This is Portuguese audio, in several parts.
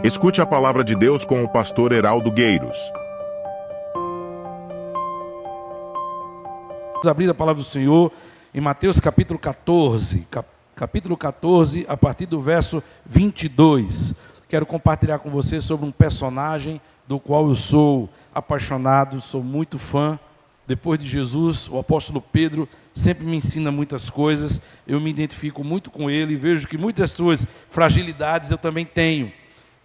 Escute a palavra de Deus com o pastor Heraldo Gueiros. Vamos abrir a palavra do Senhor em Mateus capítulo 14. Capítulo 14, a partir do verso 22. Quero compartilhar com você sobre um personagem do qual eu sou apaixonado, sou muito fã. Depois de Jesus, o apóstolo Pedro sempre me ensina muitas coisas. Eu me identifico muito com ele e vejo que muitas suas fragilidades eu também tenho.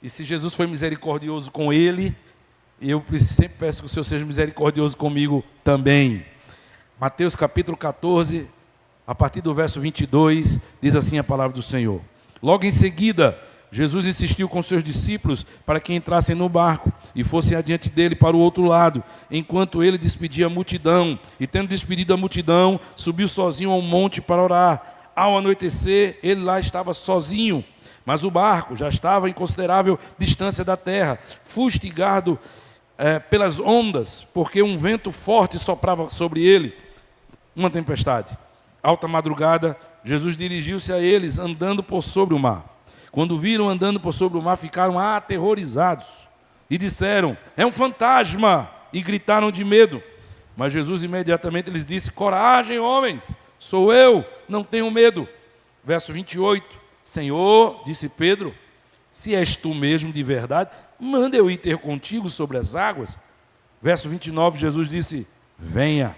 E se Jesus foi misericordioso com ele, eu sempre peço que o Senhor seja misericordioso comigo também. Mateus capítulo 14, a partir do verso 22, diz assim a palavra do Senhor. Logo em seguida, Jesus insistiu com seus discípulos para que entrassem no barco e fossem adiante dele para o outro lado, enquanto ele despedia a multidão. E tendo despedido a multidão, subiu sozinho ao monte para orar. Ao anoitecer, ele lá estava sozinho, mas o barco já estava em considerável distância da terra, fustigado pelas ondas, porque um vento forte soprava sobre ele, uma tempestade. Alta madrugada, Jesus dirigiu-se a eles, andando por sobre o mar. Quando viram andando por sobre o mar, ficaram aterrorizados e disseram: é um fantasma! E gritaram de medo. Mas Jesus imediatamente lhes disse: coragem, homens, sou eu, não tenham medo. Verso 28, Senhor, disse Pedro, se és tu mesmo de verdade, manda eu ir ter contigo sobre as águas. Verso 29, Jesus disse: venha.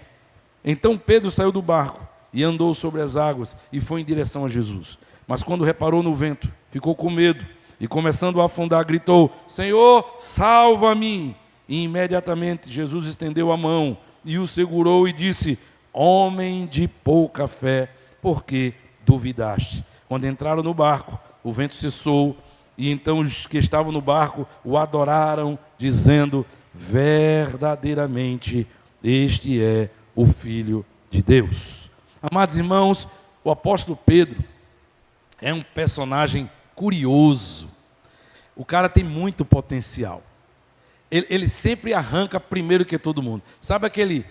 Então Pedro saiu do barco e andou sobre as águas e foi em direção a Jesus. Mas quando reparou no vento, ficou com medo e, começando a afundar, gritou: Senhor, salva-me! E imediatamente Jesus estendeu a mão e o segurou e disse: homem de pouca fé, por que duvidaste? Quando entraram no barco, o vento cessou e então os que estavam no barco o adoraram, dizendo: verdadeiramente este é o Filho de Deus. Amados irmãos, o apóstolo Pedro é um personagem curioso. O cara tem muito potencial. Ele sempre arranca primeiro que todo mundo. Sabe aquele,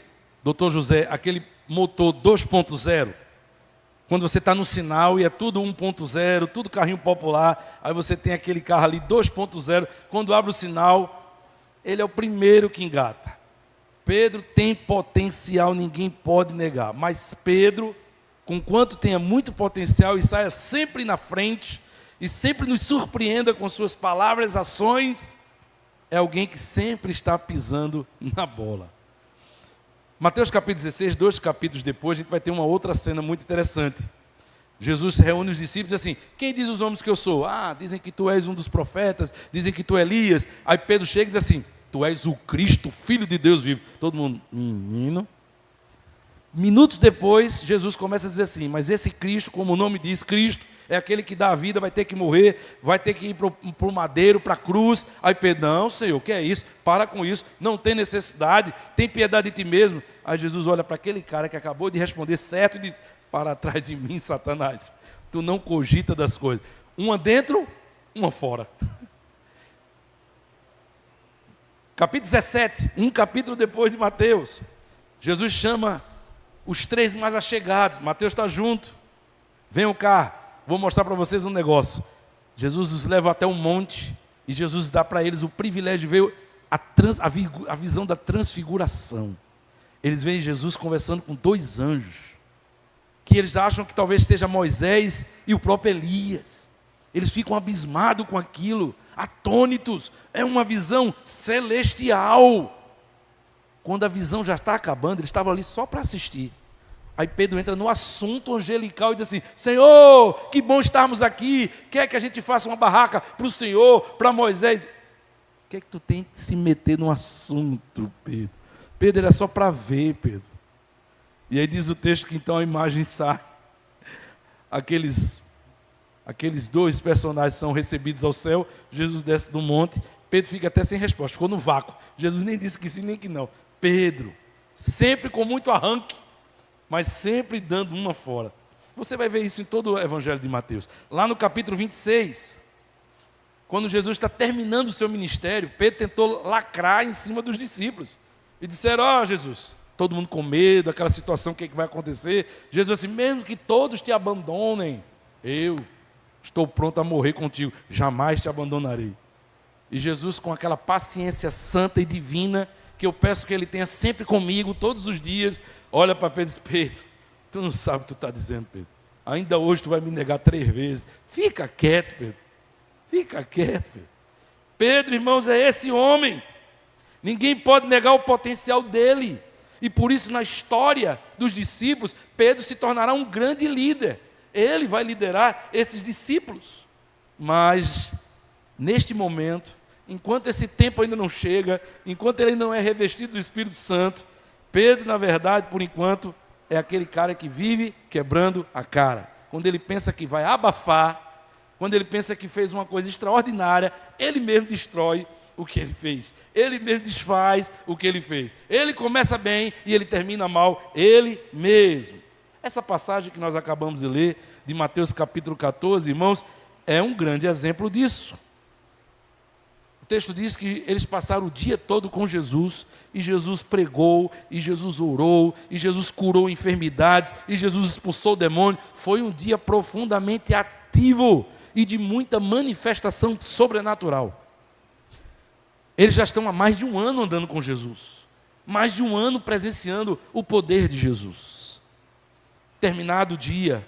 doutor José, aquele motor 2.0? Quando você está no sinal e é tudo 1.0, tudo carrinho popular, aí você tem aquele carro ali 2.0, quando abre o sinal, ele é o primeiro que engata. Pedro tem potencial, ninguém pode negar, mas Pedro, conquanto tenha muito potencial e saia sempre na frente, e sempre nos surpreenda com suas palavras, ações, é alguém que sempre está pisando na bola. Mateus capítulo 16, 2 capítulos depois, a gente vai ter uma outra cena muito interessante. Jesus reúne os discípulos e diz assim: quem diz os homens que eu sou? Ah, dizem que tu és um dos profetas, dizem que tu és Elias. Aí Pedro chega e diz assim: tu és o Cristo, Filho de Deus vivo. Todo mundo, menino. Minutos depois, Jesus começa a dizer assim: mas esse Cristo, como o nome diz, Cristo, é aquele que dá a vida, vai ter que morrer, vai ter que ir para o madeiro, para a cruz. Aí Pedro: não, Senhor, o que é isso? Para com isso, não tem necessidade, tem piedade de ti mesmo. Aí Jesus olha para aquele cara que acabou de responder certo e diz: para trás de mim, Satanás, tu não cogita das coisas, uma dentro, uma fora. Capítulo 17, um capítulo depois de Mateus, Jesus chama os três mais achegados. Mateus está junto. Venham cá, vou mostrar para vocês um negócio. Jesus os leva até um monte e Jesus dá para eles o privilégio de ver a visão da transfiguração. Eles veem Jesus conversando com dois anjos, que eles acham que talvez seja Moisés e o próprio Elias. Eles ficam abismados com aquilo, atônitos. É uma visão celestial. Quando a visão já está acabando, eles estavam ali só para assistir. Aí Pedro entra no assunto angelical e diz assim: Senhor, que bom estarmos aqui. Quer que a gente faça uma barraca para o Senhor, para Moisés? O que é que tu tem que se meter no assunto, Pedro? Pedro, era só para ver, Pedro. E aí diz o texto que então a imagem sai. Aqueles dois personagens são recebidos ao céu. Jesus desce do monte. Pedro fica até sem resposta, ficou no vácuo. Jesus nem disse que sim nem que não. Pedro, sempre com muito arranque, mas sempre dando uma fora. Você vai ver isso em todo o Evangelho de Mateus. Lá no capítulo 26, quando Jesus está terminando o seu ministério, Pedro tentou lacrar em cima dos discípulos. E disseram: ó, Jesus, todo mundo com medo, aquela situação, o que vai acontecer? Jesus disse: mesmo que todos te abandonem, eu estou pronto a morrer contigo, jamais te abandonarei. E Jesus, com aquela paciência santa e divina, que eu peço que Ele tenha sempre comigo, todos os dias, olha para Pedro e diz: Pedro, tu não sabe o que tu está dizendo, Pedro. Ainda hoje tu vai me negar 3 vezes. Fica quieto, Pedro. Fica quieto, Pedro. Pedro, irmãos, é esse homem. Ninguém pode negar o potencial dele. E por isso, na história dos discípulos, Pedro se tornará um grande líder. Ele vai liderar esses discípulos. Mas, neste momento, enquanto esse tempo ainda não chega, enquanto ele não é revestido do Espírito Santo, Pedro, na verdade, por enquanto, é aquele cara que vive quebrando a cara. Quando ele pensa que vai abafar, quando ele pensa que fez uma coisa extraordinária, ele mesmo destrói o que ele fez. Ele mesmo desfaz o que ele fez. Ele começa bem e ele termina mal, ele mesmo. Essa passagem que nós acabamos de ler, de Mateus capítulo 14, irmãos, é um grande exemplo disso. O texto diz que eles passaram o dia todo com Jesus, e Jesus pregou, e Jesus orou, e Jesus curou enfermidades, e Jesus expulsou o demônio. Foi um dia profundamente ativo e de muita manifestação sobrenatural. Eles já estão há mais de 1 ano andando com Jesus, mais de 1 ano presenciando o poder de Jesus. Terminado o dia,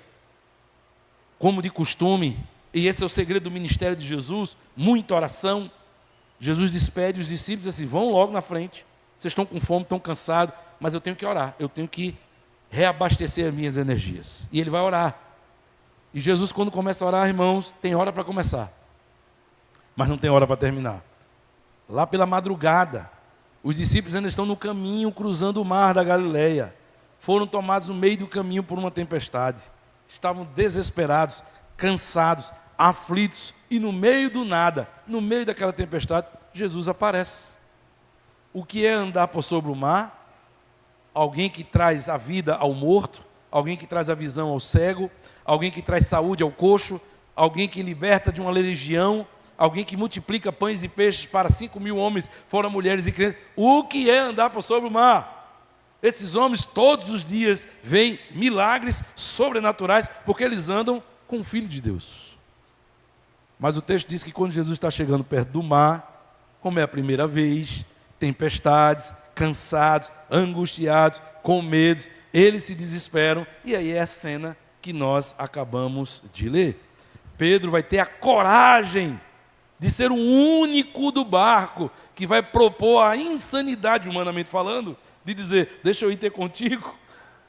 como de costume, e esse é o segredo do ministério de Jesus, muita oração. Jesus despede os discípulos assim: vão logo na frente, vocês estão com fome, estão cansados, mas eu tenho que orar, eu tenho que reabastecer as minhas energias. E ele vai orar. E Jesus, quando começa a orar, irmãos, tem hora para começar, mas não tem hora para terminar. Lá pela madrugada, os discípulos ainda estão no caminho, cruzando o mar da Galileia. Foram tomados no meio do caminho por uma tempestade. Estavam desesperados, cansados, aflitos, e no meio do nada, no meio daquela tempestade, Jesus aparece. O que é andar por sobre o mar? Alguém que traz a vida ao morto, alguém que traz a visão ao cego, alguém que traz saúde ao coxo, alguém que liberta de uma legião, alguém que multiplica pães e peixes para 5.000 homens, fora mulheres e crianças. O que é andar por sobre o mar? Esses homens todos os dias veem milagres sobrenaturais, porque eles andam com o Filho de Deus. Mas o texto diz que quando Jesus está chegando perto do mar, como é a primeira vez, tempestades, cansados, angustiados, com medo, eles se desesperam, e aí é a cena que nós acabamos de ler. Pedro vai ter a coragem de ser o único do barco que vai propor a insanidade, humanamente falando, de dizer: deixa eu ir ter contigo,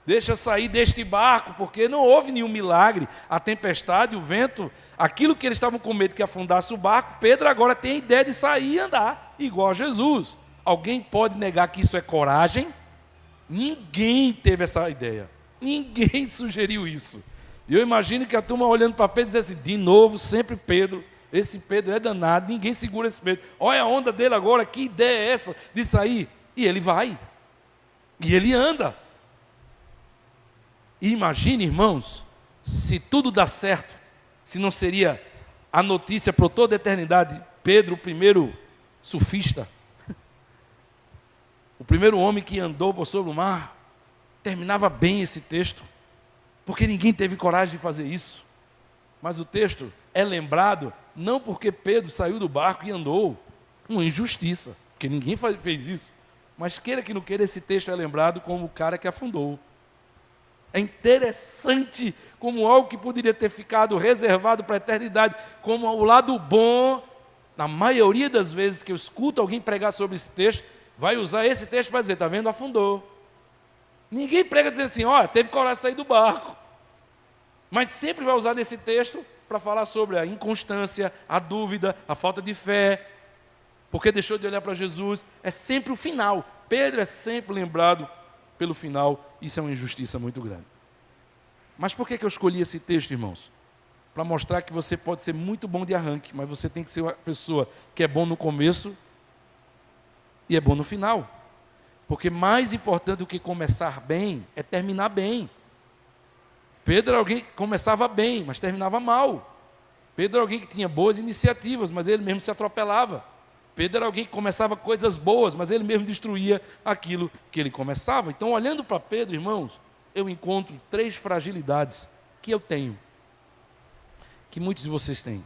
deixa eu sair deste barco, porque não houve nenhum milagre. A tempestade, o vento, aquilo que eles estavam com medo que afundasse o barco, Pedro agora tem a ideia de sair e andar, igual a Jesus. Alguém pode negar que isso é coragem? Ninguém teve essa ideia, ninguém sugeriu isso. E eu imagino que a turma olhando para Pedro e dizendo assim: de novo, sempre Pedro, esse Pedro é danado, ninguém segura esse Pedro, olha a onda dele agora, que ideia é essa de sair? E ele vai, e ele anda. E imagine, irmãos, se tudo dá certo, se não seria a notícia por toda a eternidade: Pedro, o primeiro surfista, o primeiro homem que andou por sobre o mar. Terminava bem esse texto, porque ninguém teve coragem de fazer isso. Mas o texto é lembrado não porque Pedro saiu do barco e andou, uma injustiça, porque ninguém fez isso. Mas queira que não queira, esse texto é lembrado como o cara que afundou. É interessante como algo que poderia ter ficado reservado para a eternidade, como o lado bom. Na maioria das vezes que eu escuto alguém pregar sobre esse texto, vai usar esse texto para dizer: está vendo, afundou. Ninguém prega dizendo assim: olha, teve coragem de sair do barco. Mas sempre vai usar nesse texto para falar sobre a inconstância, a dúvida, a falta de fé, porque deixou de olhar para Jesus. É sempre o final. Pedro é sempre lembrado pelo final. Isso é uma injustiça muito grande. Mas por que eu escolhi esse texto, irmãos? Para mostrar que você pode ser muito bom de arranque, mas você tem que ser uma pessoa que é bom no começo e é bom no final. Porque mais importante do que começar bem é terminar bem. Pedro era alguém que começava bem, mas terminava mal. Pedro era alguém que tinha boas iniciativas, mas ele mesmo se atropelava. Pedro era alguém que começava coisas boas, mas ele mesmo destruía aquilo que ele começava. Então, olhando para Pedro, irmãos, eu encontro 3 fragilidades que eu tenho, que muitos de vocês têm.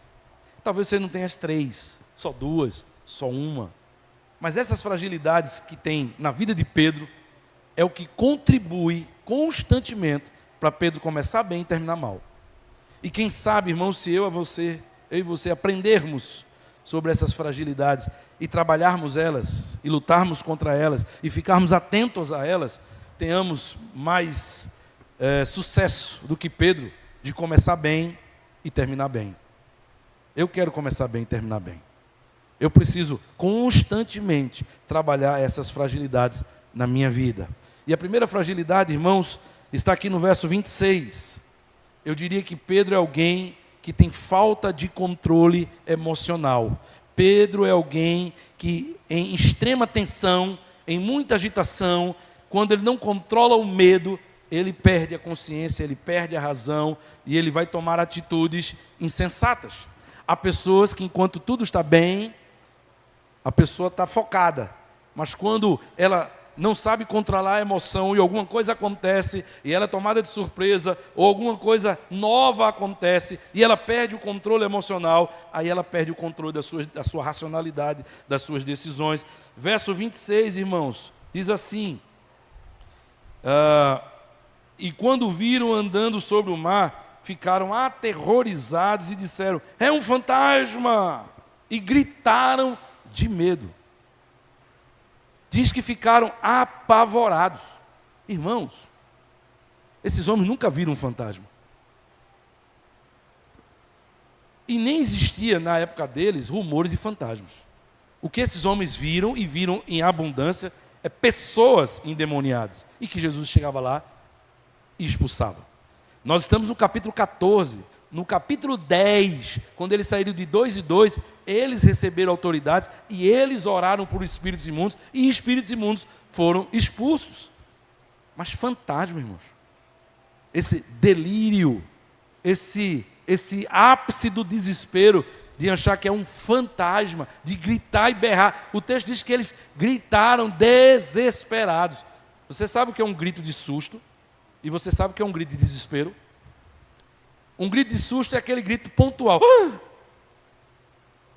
Talvez você não tenha as 3, só 2, só uma. Mas essas fragilidades que tem na vida de Pedro é o que contribui constantemente para Pedro começar bem e terminar mal. E quem sabe, irmãos, se eu e você aprendermos sobre essas fragilidades e trabalharmos elas, e lutarmos contra elas, e ficarmos atentos a elas, tenhamos mais sucesso do que Pedro, de começar bem e terminar bem. Eu quero começar bem e terminar bem. Eu preciso constantemente trabalhar essas fragilidades na minha vida. E a primeira fragilidade, irmãos, está aqui no verso 26. Eu diria que Pedro é alguém que tem falta de controle emocional. Pedro é alguém que, em extrema tensão, em muita agitação, quando ele não controla o medo, ele perde a consciência, ele perde a razão e ele vai tomar atitudes insensatas. Há pessoas que, enquanto tudo está bem, a pessoa está focada, mas quando ela não sabe controlar a emoção e alguma coisa acontece e ela é tomada de surpresa ou alguma coisa nova acontece e ela perde o controle emocional, aí ela perde o controle da sua racionalidade, das suas decisões. Verso 26, irmãos, diz assim: e quando viram andando sobre o mar, ficaram aterrorizados e disseram: é um fantasma! E gritaram de medo. Diz que ficaram apavorados. Irmãos, esses homens nunca viram um fantasma. E nem existia na época deles rumores de fantasmas. O que esses homens viram, e viram em abundância, é pessoas endemoniadas. E que Jesus chegava lá e expulsava. Nós estamos no capítulo 14. No capítulo 10, quando eles saíram de 2 em 2, eles receberam autoridades e eles oraram por espíritos imundos, e espíritos imundos foram expulsos. Mas fantasma, irmãos, esse delírio, esse ápice do desespero de achar que é um fantasma, de gritar e berrar. O texto diz que eles gritaram desesperados. Você sabe o que é um grito de susto? E você sabe o que é um grito de desespero? Um grito de susto é aquele grito pontual.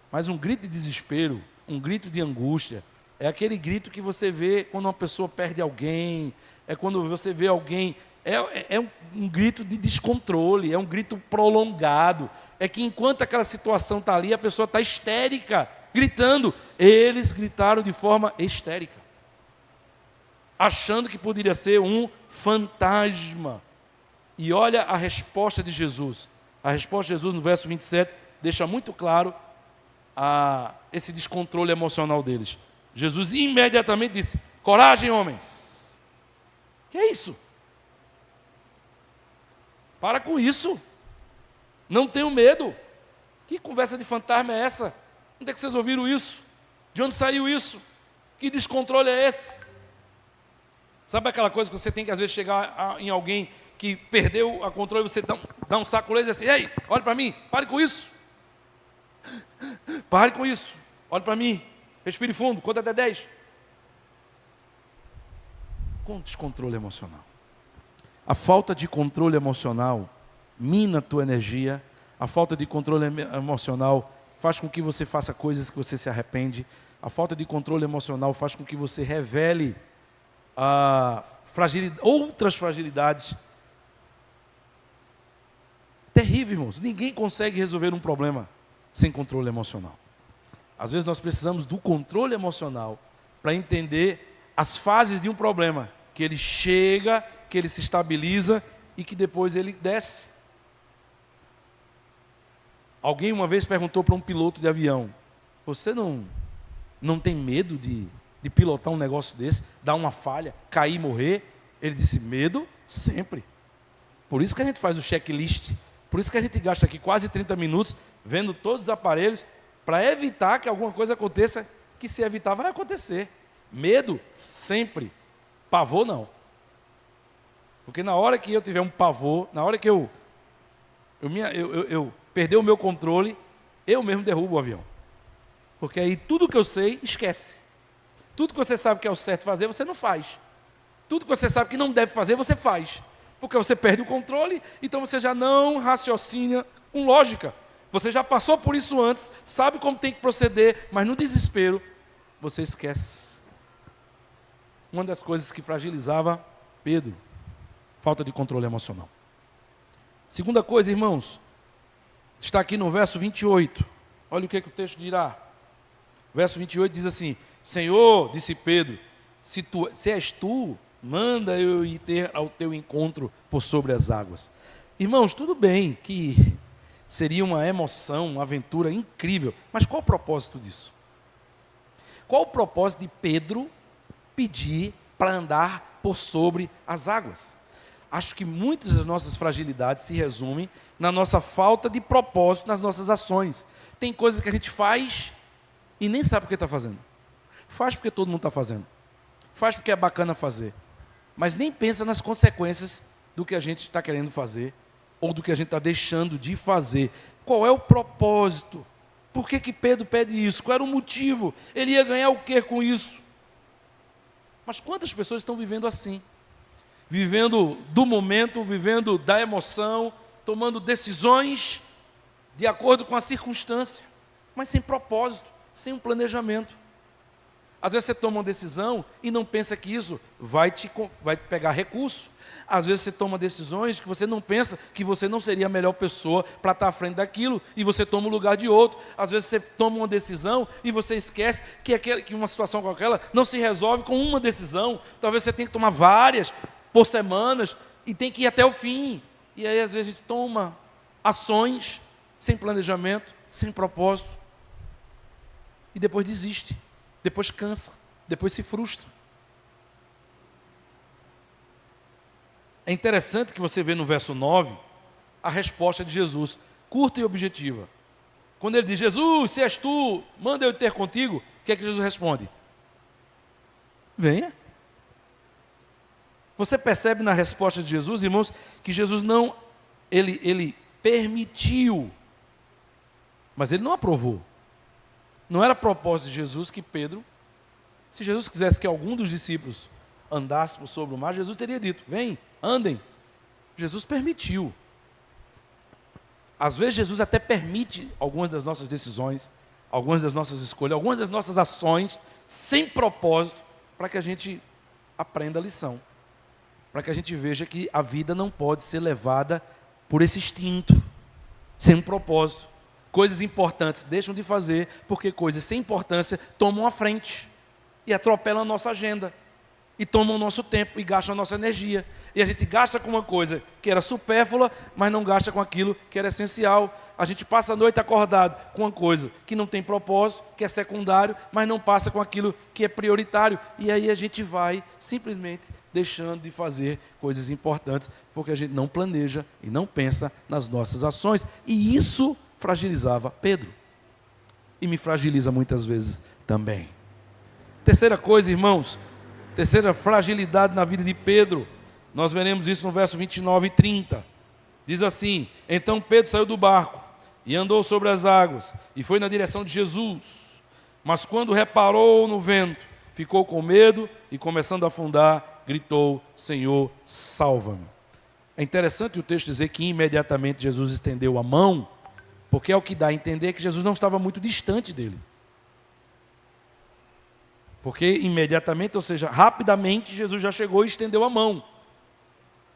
Mas um grito de desespero, um grito de angústia, é aquele grito que você vê quando uma pessoa perde alguém, é quando você vê alguém, é um grito de descontrole, é um grito prolongado, é que enquanto aquela situação está ali, a pessoa está histérica, gritando. Eles gritaram de forma histérica, achando que poderia ser um fantasma. E olha a resposta de Jesus. A resposta de Jesus no verso 27 deixa muito claro esse descontrole emocional deles. Jesus imediatamente disse: coragem, homens. Que é isso? Para com isso. Não tenham medo. Que conversa de fantasma é essa? Onde é que vocês ouviram isso? De onde saiu isso? Que descontrole é esse? Sabe aquela coisa que você tem que às vezes chegar em alguém que perdeu a controle, você dá um sacolete e diz assim: ei, olha para mim, pare com isso. Pare com isso, olhe para mim, respire fundo, conta até 10. Com descontrole emocional. A falta de controle emocional mina a tua energia. A falta de controle emocional faz com que você faça coisas que você se arrepende. A falta de controle emocional faz com que você revele outras fragilidades. Terrível, irmãos. Ninguém consegue resolver um problema sem controle emocional. Às vezes nós precisamos do controle emocional para entender as fases de um problema, que ele chega, que ele se estabiliza e que depois ele desce. Alguém uma vez perguntou para um piloto de avião: você não tem medo de pilotar um negócio desse, dar uma falha, cair e morrer? Ele disse: medo sempre. Por isso que a gente faz o checklist. Por isso que a gente gasta aqui quase 30 minutos vendo todos os aparelhos para evitar que alguma coisa aconteça, que se evitar vai acontecer. Medo sempre. Pavor não. Porque na hora que eu tiver um pavor, na hora que eu perder o meu controle, eu mesmo derrubo o avião. Porque aí tudo que eu sei, esquece. Tudo que você sabe que é o certo fazer, você não faz. Tudo que você sabe que não deve fazer, você faz. Porque você perde o controle, então você já não raciocina com lógica. Você já passou por isso antes, sabe como tem que proceder, mas no desespero, você esquece. Uma das coisas que fragilizava Pedro, falta de controle emocional. Segunda coisa, irmãos, está aqui no verso 28. Olha o que o texto dirá. Verso 28 diz assim: Senhor, disse Pedro, se és tu, manda eu ir ter ao teu encontro por sobre as águas. Irmãos, tudo bem que seria uma emoção, uma aventura incrível, mas qual o propósito disso? Qual o propósito de Pedro pedir para andar por sobre as águas? Acho que muitas das nossas fragilidades se resumem na nossa falta de propósito nas nossas ações. Tem coisas que a gente faz e nem sabe o que está fazendo. Faz porque todo mundo está fazendo. Faz porque é bacana fazer. Mas nem pensa nas consequências do que a gente está querendo fazer ou do que a gente está deixando de fazer. Qual é o propósito? Por que Pedro pede isso? Qual era o motivo? Ele ia ganhar o que com isso? Mas quantas pessoas estão vivendo assim? Vivendo do momento, vivendo da emoção, tomando decisões de acordo com a circunstância, mas sem propósito, sem um planejamento. Às vezes você toma uma decisão e não pensa que isso vai pegar recurso. Às vezes você toma decisões que você não pensa que você não seria a melhor pessoa para estar à frente daquilo e você toma o lugar de outro. Às vezes você toma uma decisão e você esquece que uma situação como aquela não se resolve com uma decisão. Talvez você tenha que tomar várias por semanas e tem que ir até o fim. E aí às vezes a gente toma ações sem planejamento, sem propósito e depois desiste. Depois cansa, depois se frustra. É interessante que você vê no verso 9 a resposta de Jesus, curta e objetiva. Quando ele diz: Jesus, se és tu, manda eu ter contigo, o que é que Jesus responde? Venha. Você percebe na resposta de Jesus, irmãos, que Jesus não, ele permitiu, mas ele não aprovou. Não era propósito de Jesus que Pedro, se Jesus quisesse que algum dos discípulos andasse por sobre o mar, Jesus teria dito: vem, andem. Jesus permitiu. Às vezes Jesus até permite algumas das nossas decisões, algumas das nossas escolhas, algumas das nossas ações, sem propósito, para que a gente aprenda a lição. Para que a gente veja que a vida não pode ser levada por esse instinto, sem um propósito. Coisas importantes deixam de fazer, porque coisas sem importância tomam a frente e atropelam a nossa agenda, e tomam o nosso tempo, e gastam a nossa energia. E a gente gasta com uma coisa que era supérflua, mas não gasta com aquilo que era essencial. A gente passa a noite acordado com uma coisa que não tem propósito, que é secundário, mas não passa com aquilo que é prioritário. E aí a gente vai simplesmente deixando de fazer coisas importantes, porque a gente não planeja e não pensa nas nossas ações. E isso fragilizava Pedro. E me fragiliza muitas vezes também. Terceira coisa, irmãos, terceira fragilidade na vida de Pedro, nós veremos isso no verso 29 e 30. Diz assim: então Pedro saiu do barco e andou sobre as águas e foi na direção de Jesus. Mas quando reparou no vento, ficou com medo e, começando a afundar, gritou: Senhor, salva-me. É interessante o texto dizer que imediatamente Jesus estendeu a mão, porque é o que dá a entender que Jesus não estava muito distante dele. Porque imediatamente, ou seja, rapidamente, Jesus já chegou e estendeu a mão.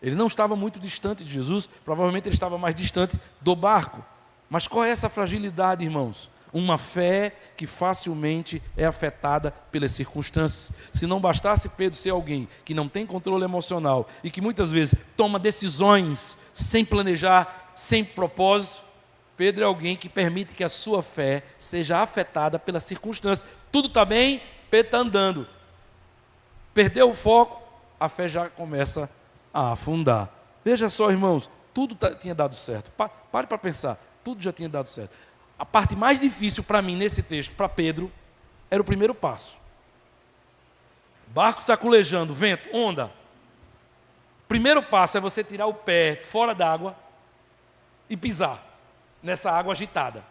Ele não estava muito distante de Jesus, provavelmente ele estava mais distante do barco. Mas qual é essa fragilidade, irmãos? Uma fé que facilmente é afetada pelas circunstâncias. Se não bastasse Pedro ser alguém que não tem controle emocional e que muitas vezes toma decisões sem planejar, sem propósito, Pedro é alguém que permite que a sua fé seja afetada pelas circunstâncias. Tudo está bem, Pedro está andando. Perdeu o foco, a fé já começa a afundar. Veja só, irmãos, tudo tinha dado certo. Pare para pensar, tudo já tinha dado certo. A parte mais difícil para mim nesse texto, para Pedro, era o primeiro passo. Barco saculejando, vento, onda. Primeiro passo é você tirar o pé fora d'água e pisar nessa água agitada.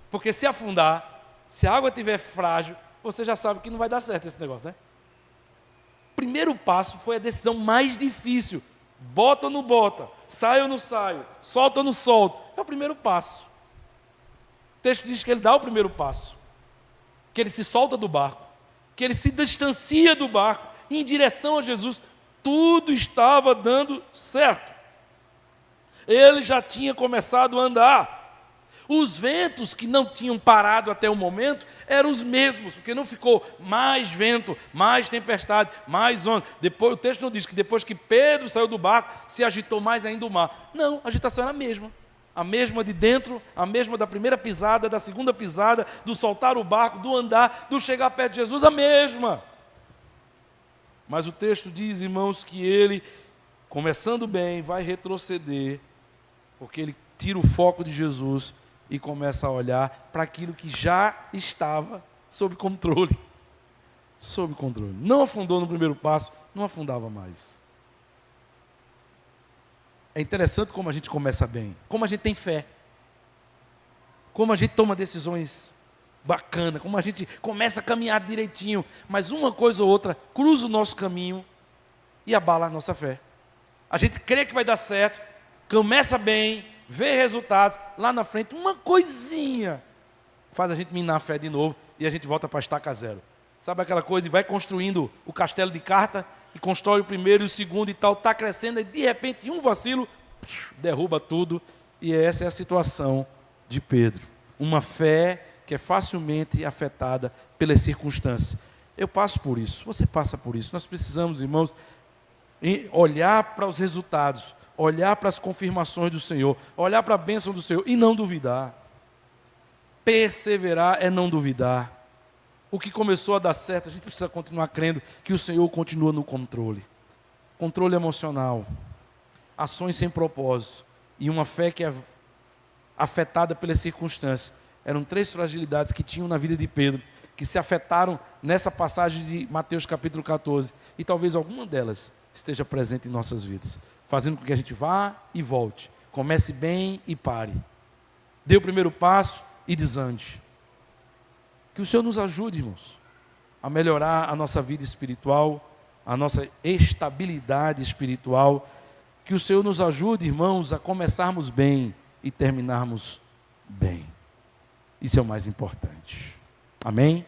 Porque se afundar, se a água estiver frágil, você já sabe que não vai dar certo esse negócio, né? Primeiro passo foi a decisão mais difícil. Bota ou não bota? Saio ou não saio? Solta ou não solto? É o primeiro passo. O texto diz que ele dá o primeiro passo, que ele se solta do barco, que ele se distancia do barco em direção a Jesus. Tudo estava dando certo. Ele já tinha começado a andar. Os ventos que não tinham parado até o momento eram os mesmos, porque não ficou mais vento, mais tempestade, mais onda. Depois, o texto não diz que depois que Pedro saiu do barco, se agitou mais ainda o mar. Não, a agitação era a mesma. A mesma de dentro, a mesma da primeira pisada, da segunda pisada, do soltar o barco, do andar, do chegar perto de Jesus, a mesma. Mas o texto diz, irmãos, que ele, começando bem, vai retroceder, porque ele tira o foco de Jesus e começa a olhar para aquilo que já estava sob controle. Sob controle. Não afundou no primeiro passo, não afundava mais. É interessante como a gente começa bem, como a gente tem fé, como a gente toma decisões bacanas, como a gente começa a caminhar direitinho, mas uma coisa ou outra cruza o nosso caminho e abala a nossa fé. A gente crê que vai dar certo, começa bem, vê resultados, lá na frente uma coisinha faz a gente minar a fé de novo e a gente volta para a estaca zero. Sabe aquela coisa de vai construindo o castelo de carta e constrói o primeiro e o segundo e tal, está crescendo e de repente um vacilo derruba tudo. E essa é a situação de Pedro. Uma fé que é facilmente afetada pelas circunstâncias. Eu passo por isso, você passa por isso. Nós precisamos, irmãos, olhar para os resultados, olhar para as confirmações do Senhor, olhar para a bênção do Senhor e não duvidar. Perseverar é não duvidar. O que começou a dar certo, a gente precisa continuar crendo que o Senhor continua no controle. Controle emocional, ações sem propósito e uma fé que é afetada pelas circunstâncias. Eram 3 fragilidades que tinham na vida de Pedro, que se afetaram nessa passagem de Mateus capítulo 14. E talvez alguma delas esteja presente em nossas vidas, fazendo com que a gente vá e volte, comece bem e pare, dê o primeiro passo e desande. Que o Senhor nos ajude, irmãos, a melhorar a nossa vida espiritual, a nossa estabilidade espiritual. Que o Senhor nos ajude, irmãos, a começarmos bem e terminarmos bem. Isso é o mais importante. Amém?